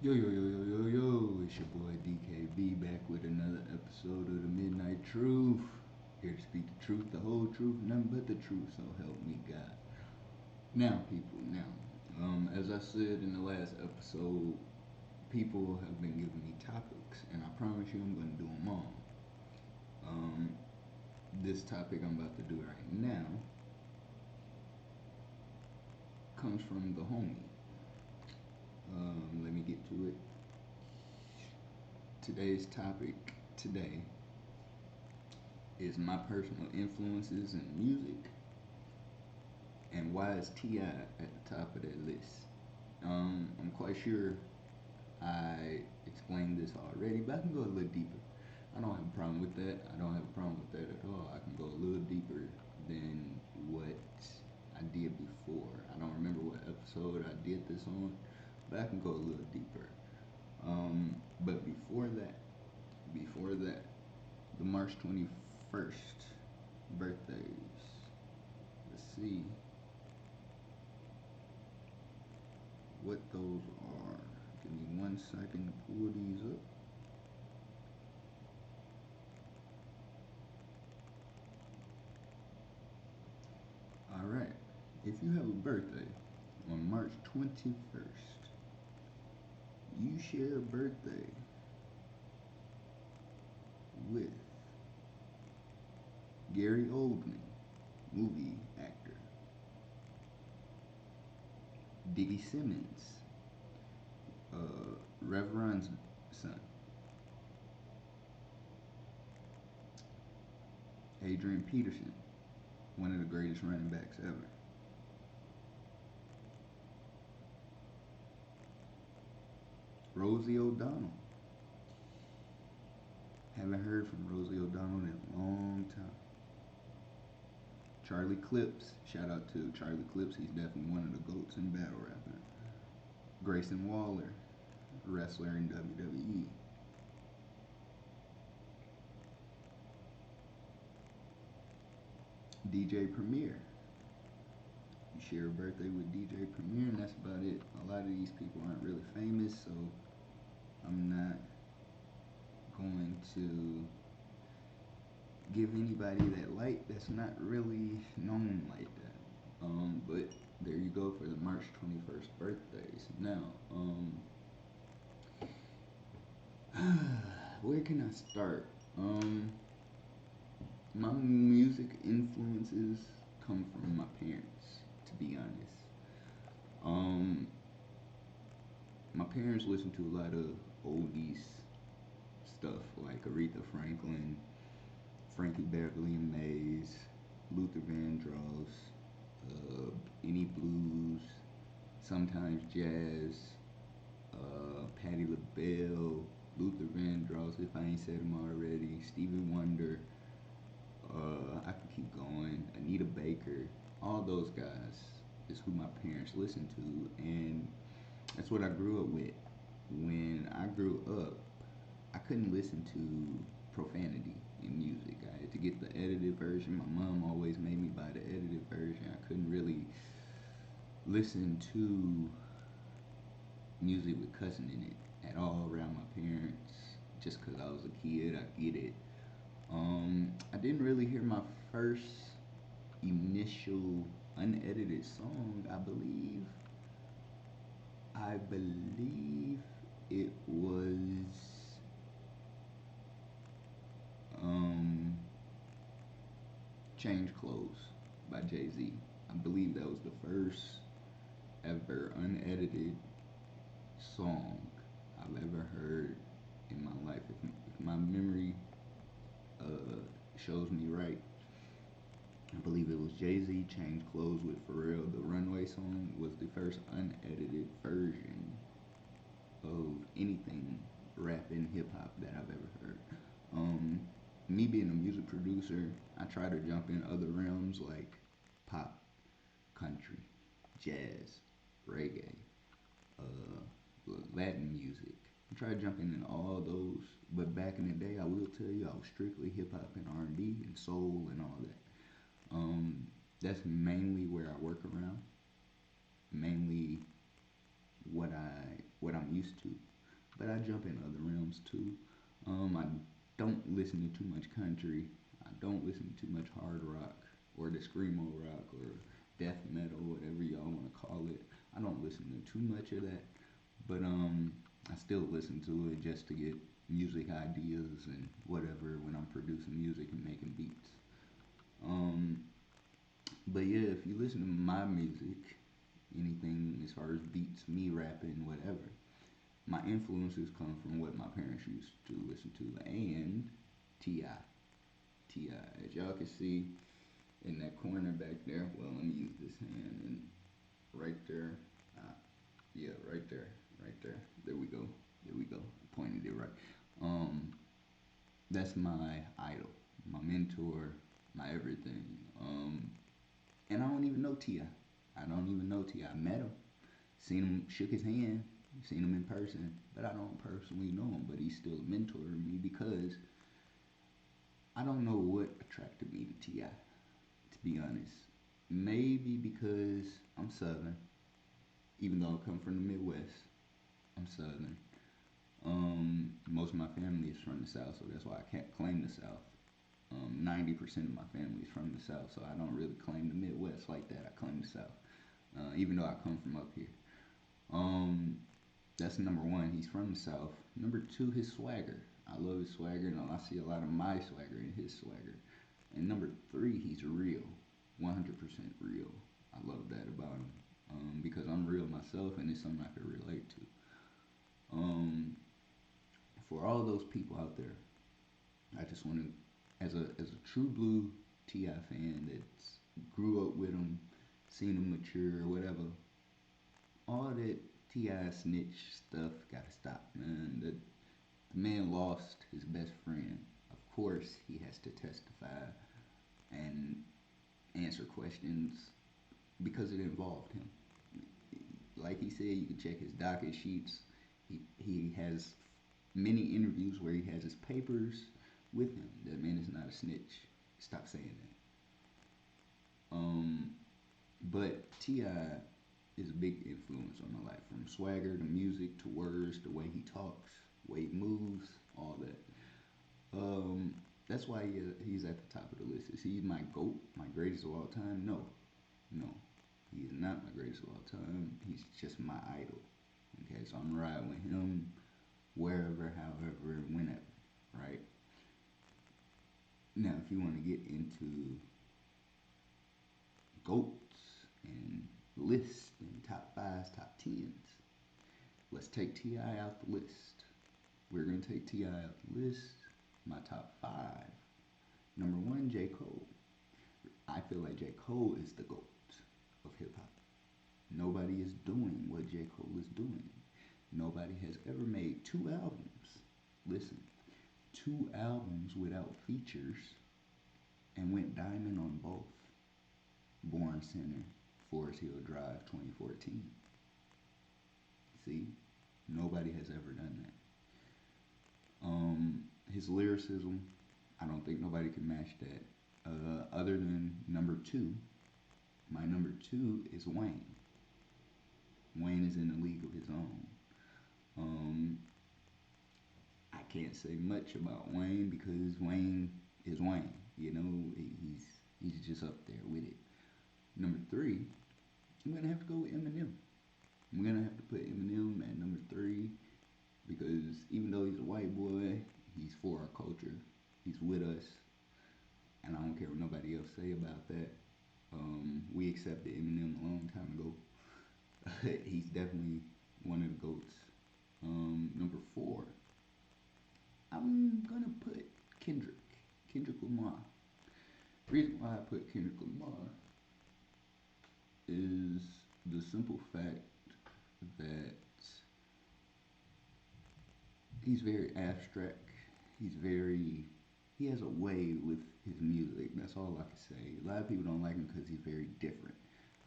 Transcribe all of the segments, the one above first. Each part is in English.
Yo, yo, yo, yo, yo, yo, it's your boy DKB back with another episode of the Midnight Truth. Here to speak the truth, the whole truth, nothing but the truth, so help me God. Now, people, as I said in the last episode, people have been giving me topics, and I promise you I'm going to do them all. Um, this topic I'm about to do right now comes from the homie. Let me get to it. Today's topic today is my personal influences in music and why is T.I. at the top of that list. I'm quite sure I explained this already, but I can go a little deeper. I don't have a problem with that. I don't have a problem with that at all. I can go a little deeper than what I did before. I don't remember what episode I did this on, but I can go a little deeper. But before that, the March 21st birthdays. Let's see what those are. Give me 1 second to pull these up. All right. If you have a birthday on March 21st, you share a birthday with Gary Oldman, movie actor, Diggy Simmons, Reverend's son, Adrian Peterson, one of the greatest running backs ever, Rosie O'Donnell. Haven't heard from Rosie O'Donnell in a long time. Charlie Clips, shout out to Charlie Clips. He's definitely one of the goats in battle rapping. Grayson Waller, wrestler in WWE. DJ Premier. You share a birthday with DJ Premier, and that's about it. A lot of these people aren't really famous, so I'm not going to give anybody that light that's not really known like that. But there you go for the March 21st birthdays. Now, where can I start? My music influences come from my parents, to be honest. Um, my parents listen to a lot of oldies stuff like Aretha Franklin, Frankie Beverly and Mays, Luther Vandross, any blues, sometimes jazz, Patti LaBelle, Luther Vandross, if I ain't said them already, Stevie Wonder, I can keep going, Anita Baker, all those guys is who my parents listened to, and that's what I grew up with. When I grew up, I couldn't listen to profanity in music. I had to get the edited version. My mom always made me buy the edited version. I couldn't really listen to music with cussing in it at all around my parents just because I was a kid. I get it. I didn't really hear my first initial unedited song. I believe it was um, Change Clothes by Jay Z. I believe that was the first ever unedited song I've ever heard in my life. If my memory uh, shows me right, I believe it was Jay Z Change Clothes with Pharrell. The Runway song was the first unedited version of anything rap and hip hop that I've ever heard. Um, Me being a music producer, I try to jump in other realms like pop, country, jazz, reggae, uh, Latin music. I try jumping in all those, but back in the day, I will tell you, I was strictly hip hop and R&B and soul and all that. That's mainly where I work around, mainly what I what I'm used to. But I jump in other realms too. I don't listen to too much country. I don't listen to too much hard rock or the screamo rock or death metal, whatever y'all want to call it. I don't listen to too much of that, but I still listen to it just to get music ideas and whatever when I'm producing music and making beats. Um, but yeah, if you listen to my music, anything as far as beats, me rapping, whatever, my influences come from what my parents used to listen to and Ti. Ti, as y'all can see in that corner back there. Well, let me use this hand and right there. Uh, yeah, right there, right there. There we go. There we go. I pointed it right. Um, that's my idol, my mentor, my everything. And I don't even know Ti. I don't even know Ti. I met him, seen him, shook his hand, seen him in person, but I don't personally know him. But he's still a mentor to me because I don't know what attracted me to Ti. To be honest, maybe because I'm Southern, even though I come from the Midwest. I'm Southern. Most of my family is from the South, so that's why I can't claim the South. 90% of my family is from the South, so I don't really claim the Midwest like that. I claim the South, even though I come from up here. Um, that's number one. He's from the South. Number two, his swagger. I love his swagger, and I see a lot of my swagger in his swagger. And number three, he's real, 100% real. I love that about him because I'm real myself, and it's something I can relate to. Um, for all those people out there, I just want to, as a true blue Ti fan that's grew up with him, seen him mature, whatever, all that Ti snitch stuff gotta stop, man. The man lost his best friend. Of course, he has to testify and answer questions because it involved him. Like he said, you can check his docket sheets. He has many interviews where he has his papers with him. That man is not a snitch. Stop saying that. But Ti is a big influence on my life, from swagger to music to words, the way he talks, the way he moves, all that. Um, that's why he's at the top of the list. Is he my goat, my greatest of all time? No, no, he is not my greatest of all time. He's just my idol. Okay, so I'm riding with him wherever, however, whenever. Right now, if you want to get into goats and lists and top fives, top tens, let's take Ti out the list. We're gonna take Ti out the list. My top five. Number one, J. Cole. I feel like J. Cole is the GOAT of hip hop. Nobody is doing what J. Cole is doing. Nobody has ever made two albums. Listen, two albums without features and went diamond on both. Born Center, Forest Hill Drive 2014. See, nobody has ever done that. His lyricism, I don't think nobody can match that. Other than number two, my number two is Wayne. Wayne is in a league of his own. Um, I can't say much about Wayne because Wayne is Wayne. You know, he's just up there with it. Number three, I'm gonna have to go with Eminem. I'm gonna have to put Eminem at number three because even though he's a white boy, he's for our culture. He's with us, and I don't care what nobody else say about that. We accepted Eminem a long time ago. He's definitely one of the goats. Number four, I'm gonna put Kendrick. Kendrick Lamar. The reason why I put Kendrick Lamar is the simple fact that he's very abstract. He's very he has a way with his music. That's all I can say. A lot of people don't like him because he's very different.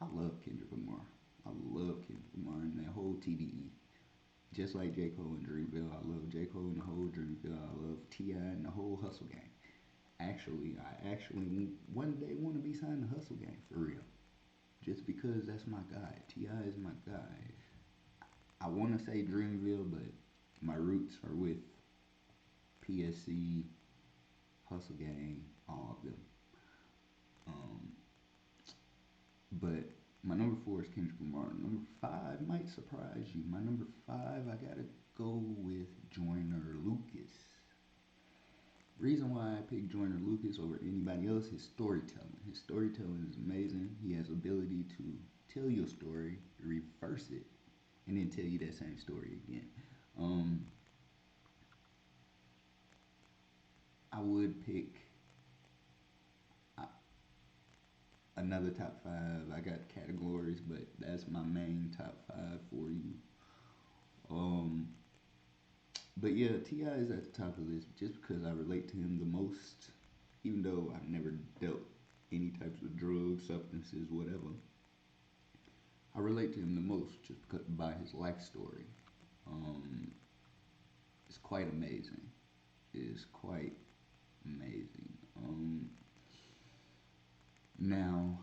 I love Kendrick Lamar. I love Kendrick Lamar and that whole TDE. Just like J. Cole and Dreamville, I love J. Cole and the whole Dreamville. I love Ti and the whole Hustle Gang. I actually one day want to be signed to Hustle Gang for real. Just because that's my guy. Ti is my guy. I want to say Dreamville, but my roots are with PSC, Hustle Gang, all of them. Um, but my number four is Kendrick Lamar. Number five might surprise you. My number five, I gotta go with Joyner Lucas. Reason why I picked Joyner Lucas over anybody else is storytelling. His storytelling is amazing. He has ability to tell your story, reverse it, and then tell you that same story again. Um, I would pick uh, another top five. I got categories, but that's my main top five for you. Um, but yeah, Ti is at the top of the list just because I relate to him the most. Even though I've never dealt any types of drugs, substances, whatever, I relate to him the most just because, by his life story. Um, it's quite amazing. It's quite amazing. Now,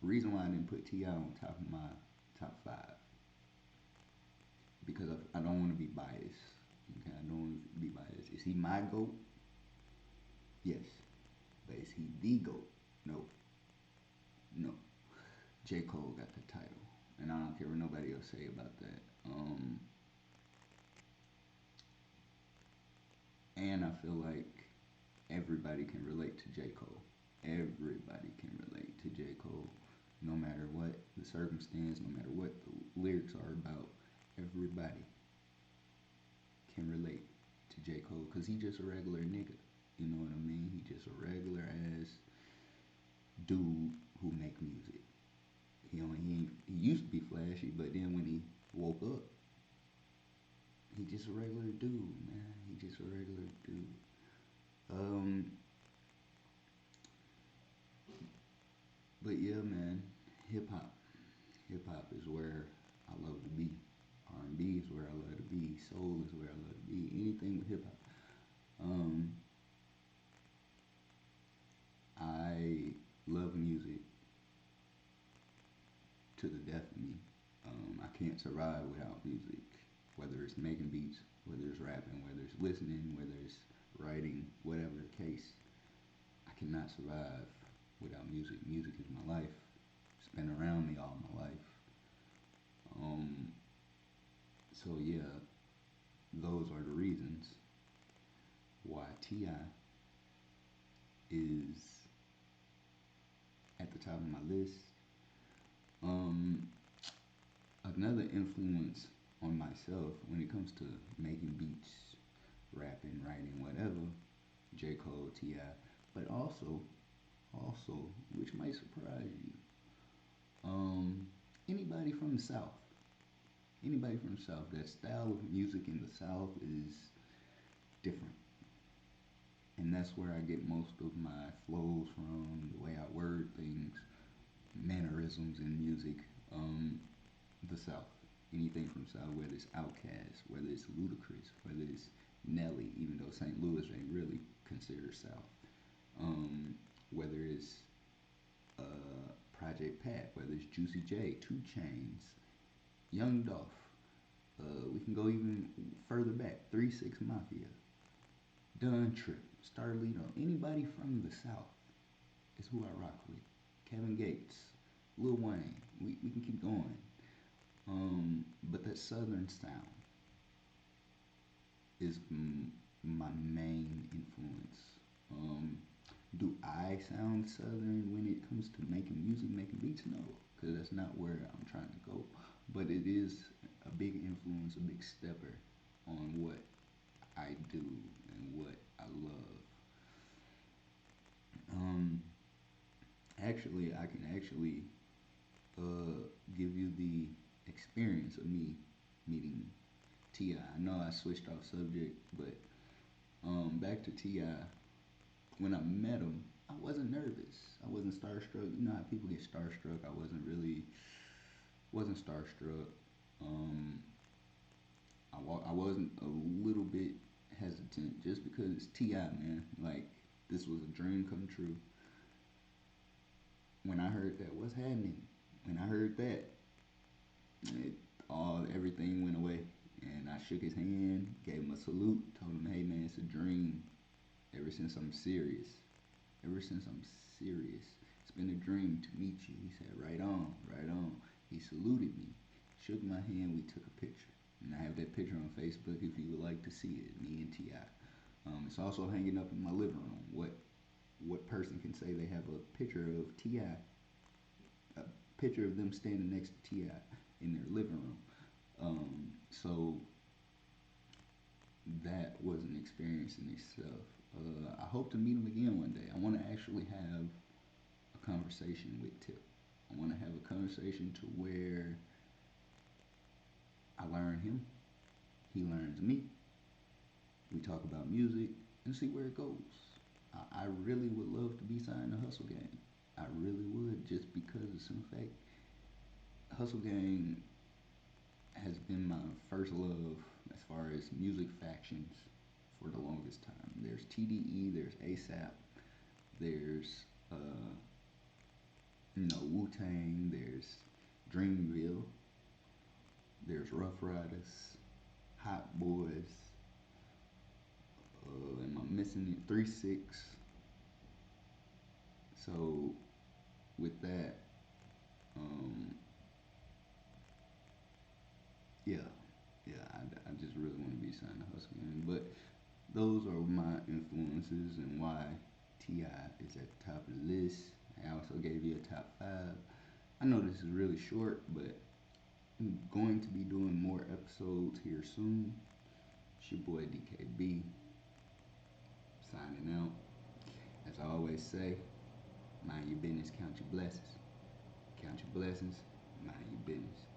reason why I didn't put Ti on top of my top five because I don't want to be biased. Okay, I don't want to be biased. Is he my goat? Yes, but is he the goat? No, no. J. Cole got the title, and I don't care what nobody else say about that. And I feel like everybody can relate to J. Cole. Everybody can relate to J. Cole, no matter what the circumstance, no matter what the lyrics are about. Everybody can relate to J. Cole because he just a regular nigga. You know what I mean? He just a regular ass dude who make music. He used to be flashy, but then when he woke up, he just a regular dude, man. He just a regular dude. Um, but yeah, man, hip hop. Hip hop is where I love to be. R&B is where I love to be. Soul is where I love to be. Anything with hip hop. Um, I love music to the death of me. I can't survive without music. Whether it's making beats, whether it's rapping, whether it's listening, whether it's writing, whatever the case, I cannot survive without music. Music is my life. It's been around me all my life. Um, so yeah, those are the reasons why Ti is at the top of my list. Um, Another influence on myself when it comes to making beats, rapping, writing, whatever, J. Cole, Ti, but also, which might surprise you, um, anybody from the South. Anybody from the South. That style of music in the South is different. And that's where I get most of my flows from, the way I word things, mannerisms in music. Um, the South. Anything from South, whether it's Outkast, whether it's Ludacris, whether it's Nelly, even though St. Louis ain't really considered South. Um, whether it's Project Pat, whether it's Juicy J, Two Chains, Young Dolph. We can go even further back. 3 6 Mafia, Dunn Trip, Starlito. Anybody from the South is who I rock with. Kevin Gates, Lil Wayne. We can keep going. But that Southern sound is my main influence. Um, do I sound Southern when it comes to making music, making beats? No, because that's not where I'm trying to go. But it is a big influence, a big stepper on what I do and what I love. Um, Actually, I can actually give you the experience of me meeting Ti. I know I switched off subject, but back to Ti. When I met him, I wasn't nervous. I wasn't starstruck. You know how people get starstruck. I wasn't starstruck. Um, I wasn't a little bit hesitant just because it's Ti, man. Like this was a dream come true. When I heard that, what's happening? When I heard that, everything went away. And I shook his hand, gave him a salute, told him, hey man, it's a dream. Ever since I'm serious, ever since I'm serious, it's been a dream to meet you. He said, right on, right on. He saluted me, shook my hand, we took a picture. And I have that picture on Facebook if you would like to see it, me and T.I. It's also hanging up in my living room. What person can say they have a picture of T.I., a picture of them standing next to T.I. in their living room? So that was an experience in itself. I hope to meet him again one day. I want to actually have a conversation with Tip. I want to have a conversation to where I learn him, he learns me. We talk about music and see where it goes. I really would love to be signed to Hustle Gang. I really would, just because of some fact, Hustle Gang has been my first love as far as music factions for the longest time. There's TDE, there's ASAP, there's Wu Tang, there's Dreamville, there's Rough Riders, Hot Boys. Am I missing it? 3 6. So with that, um, yeah, yeah, I just really want to be signed to Hustle Gang. But those are my influences and why T.I. is at the top of the list. I also gave you a top five. I know this is really short, but I'm going to be doing more episodes here soon. It's your boy DKB signing out. As I always say, mind your business, count your blessings. Count your blessings, mind your business.